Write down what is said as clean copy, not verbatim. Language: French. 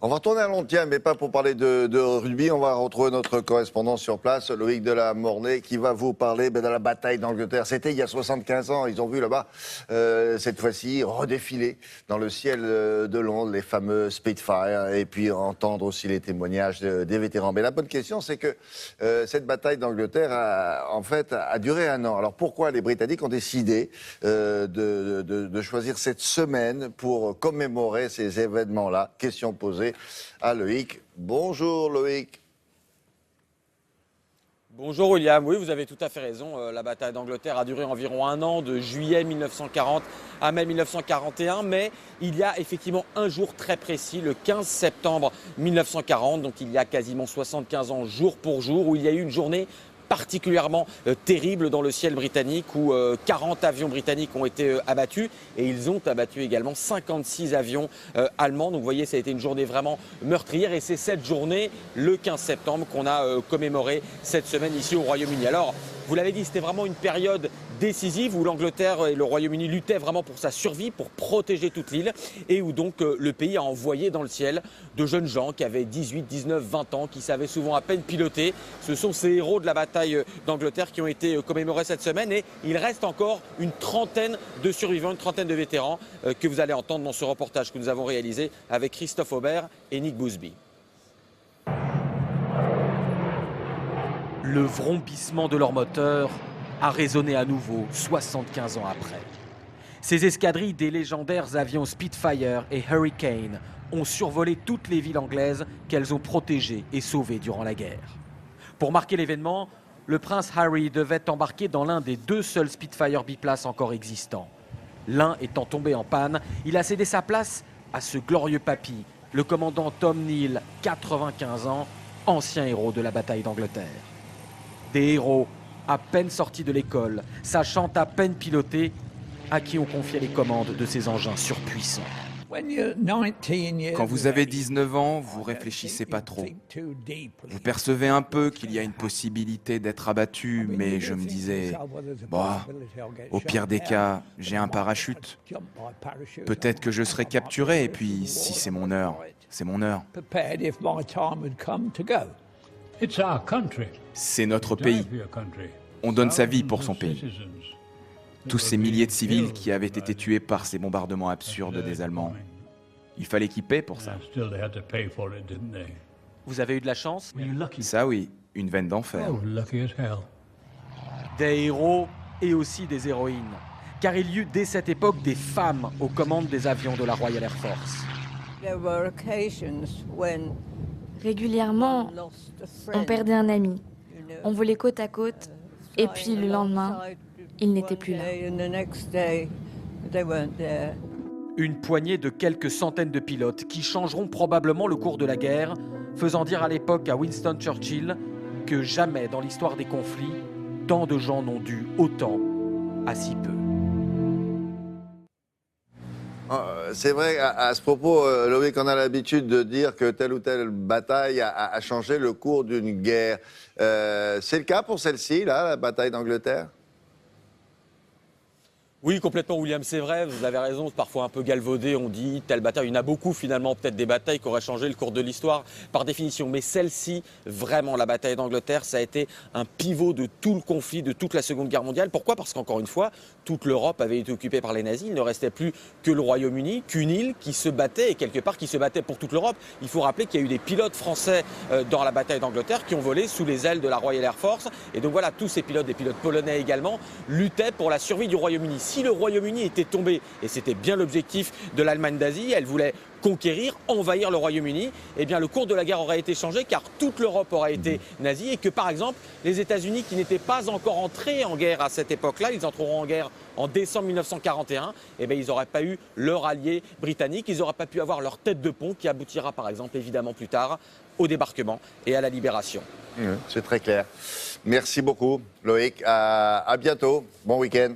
On va retourner à Londres, tiens, mais pas pour parler de rugby. On va retrouver notre correspondant sur place, Loïc Delamornay, qui va vous parler de la bataille d'Angleterre. C'était il y a 75 ans. Ils ont vu là-bas, cette fois-ci, redéfiler dans le ciel de Londres les fameux Spitfire et puis entendre aussi les témoignages des vétérans. Mais la bonne question, c'est que cette bataille d'Angleterre, a duré un an. Alors pourquoi les Britanniques ont décidé de choisir cette semaine pour commémorer ces événements-là? Question posée à Loïc. Bonjour Loïc. Bonjour William, oui vous avez tout à fait raison, la bataille d'Angleterre a duré environ un an, de juillet 1940 à mai 1941, mais il y a effectivement un jour très précis, le 15 septembre 1940, donc il y a quasiment 75 ans jour pour jour, où il y a eu une journée particulièrement terrible dans le ciel britannique où 40 avions britanniques ont été abattus et ils ont abattu également 56 avions allemands. Donc vous voyez, ça a été une journée vraiment meurtrière et c'est cette journée, le 15 septembre, qu'on a commémoré cette semaine ici au Royaume-Uni. Alors, vous l'avez dit, c'était vraiment une période décisive où l'Angleterre et le Royaume-Uni luttaient vraiment pour sa survie, pour protéger toute l'île et où donc le pays a envoyé dans le ciel de jeunes gens qui avaient 18, 19, 20 ans, qui savaient souvent à peine piloter. Ce sont ces héros de la bataille d'Angleterre qui ont été commémorés cette semaine et il reste encore une trentaine de survivants, une trentaine de vétérans que vous allez entendre dans ce reportage que nous avons réalisé avec Christophe Aubert et Nick Bousby. Le vrombissement de leur moteur a résonné à nouveau 75 ans après. Ces escadrilles des légendaires avions Spitfire et Hurricane ont survolé toutes les villes anglaises qu'elles ont protégées et sauvées durant la guerre. Pour marquer l'événement, le prince Harry devait embarquer dans l'un des deux seuls Spitfire biplaces encore existants. L'un étant tombé en panne, il a cédé sa place à ce glorieux papy, le commandant Tom Neal, 95 ans, ancien héros de la bataille d'Angleterre. Des héros à peine sortis de l'école, sachant à peine piloter, à qui on confiait les commandes de ces engins surpuissants. Quand vous avez 19 ans, vous réfléchissez pas trop. Vous percevez un peu qu'il y a une possibilité d'être abattu, mais je me disais, bah, au pire des cas, j'ai un parachute. Peut-être que je serai capturé, et puis si c'est mon heure, c'est mon heure. C'est notre pays. On donne sa vie pour son pays. Tous ces milliers de civils qui avaient été tués par ces bombardements absurdes des Allemands. Il fallait qu'ils paient pour ça. Vous avez eu de la chance? Ça oui, une veine d'enfer. Des héros et aussi des héroïnes. Car il y eut dès cette époque des femmes aux commandes des avions de la Royal Air Force. Régulièrement, on perdait un ami. On volait côte à côte, et puis le lendemain, il n'était plus là. Une poignée de quelques centaines de pilotes qui changeront probablement le cours de la guerre, faisant dire à l'époque à Winston Churchill que jamais dans l'histoire des conflits, tant de gens n'ont dû autant à si peu. C'est vrai, à ce propos, Loïc, on a l'habitude de dire que telle ou telle bataille a changé le cours d'une guerre. C'est le cas pour celle-ci, là, la bataille d'Angleterre? Oui, complètement, William, c'est vrai, vous avez raison, parfois un peu galvaudé, on dit telle bataille, il y en a beaucoup finalement, peut-être des batailles qui auraient changé le cours de l'histoire par définition, mais celle-ci, vraiment, la bataille d'Angleterre, ça a été un pivot de tout le conflit, de toute la Seconde Guerre mondiale. Pourquoi? Parce qu'encore une fois, toute l'Europe avait été occupée par les nazis, il ne restait plus que le Royaume-Uni, qu'une île qui se battait, et quelque part qui se battait pour toute l'Europe. Il faut rappeler qu'il y a eu des pilotes français dans la bataille d'Angleterre qui ont volé sous les ailes de la Royal Air Force, et donc voilà, tous ces pilotes, des pilotes polonais également, luttaient pour la survie du Royaume-Uni. Si le Royaume-Uni était tombé, et c'était bien l'objectif de l'Allemagne nazie, elle voulait conquérir, envahir le Royaume-Uni, eh bien le cours de la guerre aurait été changé car toute l'Europe aurait été nazie et que par exemple les États-Unis qui n'étaient pas encore entrés en guerre à cette époque-là, ils entreront en guerre en décembre 1941, eh bien ils n'auraient pas eu leur allié britannique, ils n'auraient pas pu avoir leur tête de pont qui aboutira par exemple évidemment plus tard au débarquement et à la libération. C'est très clair. Merci beaucoup Loïc, à bientôt, bon week-end.